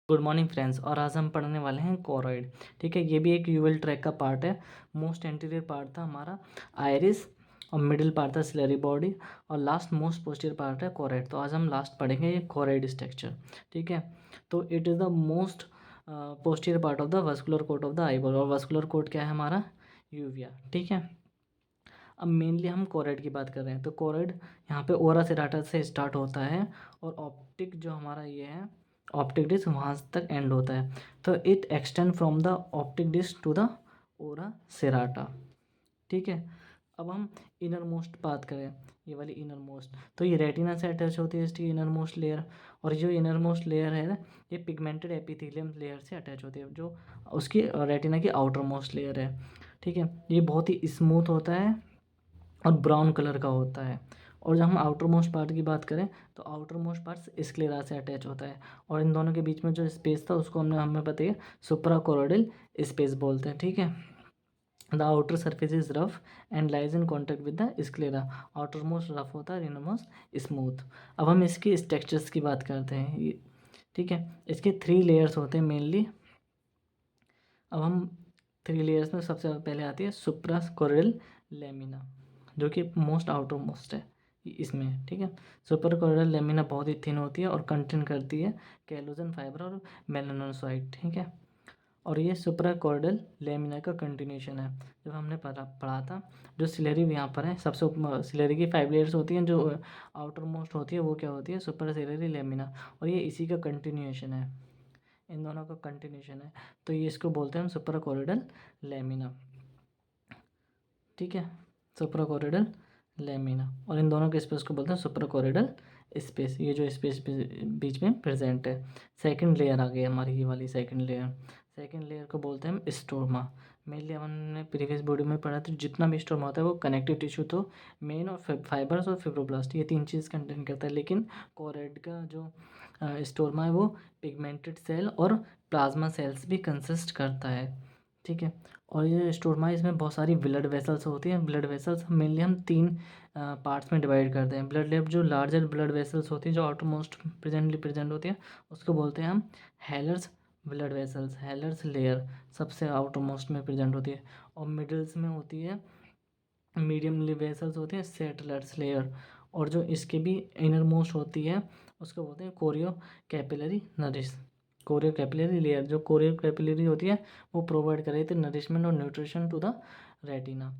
Good morning friends. और आज हम पढ़ने वाले हैं कोरॉइड। ठीक है, ये भी एक यूवेल ट्रैक का पार्ट है। मोस्ट एंटीरियर पार्ट था हमारा आइरिस, और मिडिल पार्ट था सिलरी बॉडी, और लास्ट मोस्ट पोस्टीरियर पार्ट है कोरॉइड। तो आज हम लास्ट पढ़ेंगे ये कोरॉइड स्ट्रक्चर। ठीक है, तो it is the most posterior part of the vascular coat of the eyeball, और वस्कुलर कोट क्या है हमारा, यूविया। ठीक है, अब मेनली हम कोरॉइड की बात कर रहे हैं। तो कोरॉइड यहाँ पे ओरा सेराटा से स्टार्ट होता है, और ऑप्टिक जो हमारा ये है ऑप्टिक डिस्क वहाँ तक एंड होता है। तो it extend from the optic disc to the ora serrata. ठीक है, अब हम इनर मोस्ट बात करें, ये वाली इनर मोस्ट, तो ये रेटिना से अटैच होती है इसकी इनर मोस्ट लेयर। और जो इनर मोस्ट लेयर है ये पिगमेंटेड एपिथेलियम लेयर से अटैच होती है, जो उसकी रेटिना की आउटर मोस्ट लेयर है। ठीक है, ये बहुत ही स्मूथ होता है और ब्राउन कलर का होता है। और जब हम आउटर मोस्ट पार्ट की बात करें तो आउटर मोस्ट पार्ट स्क्लेरा से अटैच होता है, और इन दोनों के बीच में जो स्पेस था उसको हमें पता है सुप्राकोरोइडल स्पेस बोलते हैं। ठीक है, the outer surface is rough and lies in contact with the sclera. Outer most rough होता है, इनर मोस्ट स्मूथ। अब हम इसकी स्ट्रक्चर्स की बात करते हैं। ठीक है, इसके 3 लेयर्स होते हैं मेनली। अब हम 3 लेयर्स में सबसे पहले आती है सुप्राकोरोइडल लेमिना, जो कि मोस्ट आउटर मोस्ट है इसमें। ठीक है, सुपरकोरोइडल लेमिना बहुत ही थिन होती है और कंटेन करती है कैलोजन फाइबर और मेलानोसाइट। ठीक है, और ये सुपराकोरोइडल लेमिना का कंटिन्यूशन है। जब हमने पढ़ा था जो सिलेरी यहाँ पर है, सबसे सिलेरी की 5 लेयर्स होती हैं, जो आउटर मोस्ट होती है वो क्या होती है, सुपर सिलेरी लेमिना, और ये इसी का कंटिन्यूशन है, इन दोनों का कंटिन्यूशन है। तो ये इसको बोलते हैं हम सुपराकोरोइडल लेमिना। ठीक है, सुप्राकोरोइडल लेमिना, और इन दोनों के स्पेस को बोलते हैं सुप्राकोरोइडल स्पेस। ये जो स्पेस बीच में प्रेजेंट है। सेकंड लेयर आ गई हमारी, ये वाली सेकंड लेयर। सेकंड लेयर को बोलते हैं हम स्टोरमा। मेनली हमने प्रीवियस वीडियो में पढ़ा था जितना भी स्टोरमा होता है वो कनेक्टिव टिश्यू, तो मेन और फाइबर्स और फिब्रोब्लास्ट, ये 3 चीज़ कंटेन करता है। लेकिन कोरॉइड का जो स्टोरमा है वो पिगमेंटेड सेल और प्लाज्मा सेल्स भी कंसिस्ट करता है। ठीक है, और ये स्टोरमा, इसमें बहुत सारी ब्लड वेसल्स होती हैं। ब्लड वेसल्स मेनली हम 3 पार्ट्स में डिवाइड करते हैं। ब्लड लेब जो लार्जर ब्लड वेसल्स होती हैं, जो आउटर मोस्ट प्रेजेंट होती है, उसको बोलते हैं हम healers blood vessels. Healers layer सबसे आउटर मोस्ट में प्रेजेंट होती है, और मिडल्स में होती है मीडियम वेसल्स होती हैं सेटलर्स लेयर, और जो इसके भी इनर मोस्ट होती है उसको बोलते हैं chorio capillary nourish. Chorio capillary layer, जो कोरियो कैपिलरी होती है वो प्रोवाइड कर रही थी नरिशमेंट और न्यूट्रिशन टू द रेटिना।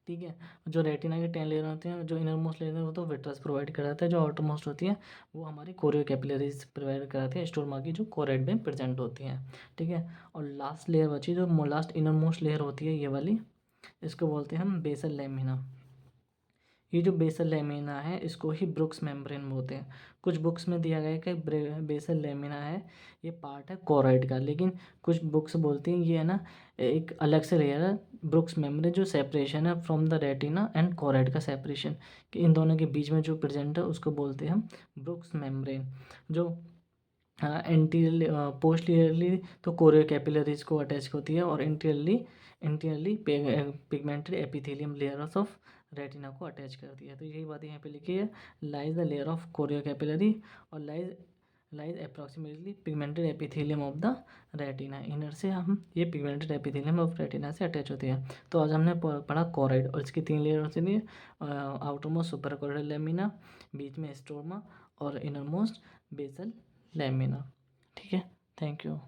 ठीक है, जो रेटिना के 10 लेयर होते हैं, जो इनर मोस्ट लेयर है वो तो विट्रस प्रोवाइड कराता है, जो आउटर मोस्ट होती है वो हमारी कोरियो कैपिलरीज प्रोवाइड कराती है स्टोरमा की, जो कोरॉइड में प्रेजेंट होती हैं। ठीक है, और लास्ट लेयर बची, जो लास्ट इनर मोस्ट लेयर होती है ये वाली, इसको बोलते हैं हम बेसल लेमिना। ये जो बेसल लेमिना है इसको ही ब्रुक्स मेम्ब्रेन बोलते हैं। कुछ बुक्स में दिया गया है कि बेसल लेमिना है ये पार्ट है कोरॉइड का, लेकिन कुछ बुक्स बोलती हैं ये है ना एक अलग से लेयर है ब्रुक्स मेम्ब्रेन, जो सेपरेशन है from the retina and choroid का सेपरेशन, कि इन दोनों के बीच में जो प्रेजेंट है उसको बोलते हैं हम ब्रुक्स मेम्ब्रेन। जो एंटीरियरली पोस्टीरियरली तो कोरियो कैपिलरीज को अटैच होती है, और interiorly pigmented epithelium layers of retina को अटैच करती है। तो यही बात यहाँ पे लिखी है, lies the layer of choriocapillary, और lies approximately pigmented epithelium of the retina. Inner से हम ये पिगमेंटेड एपिथेलियम ऑफ रेटिना से अटैच होती है। तो आज हमने पढ़ा कोरॉइड, और इसकी 3 लेयर होती है, outermost suprachoroidal lamina, बीच में स्टोरमा, और इनर मोस्ट बेसल लेमिना। ठीक है, थैंक यू।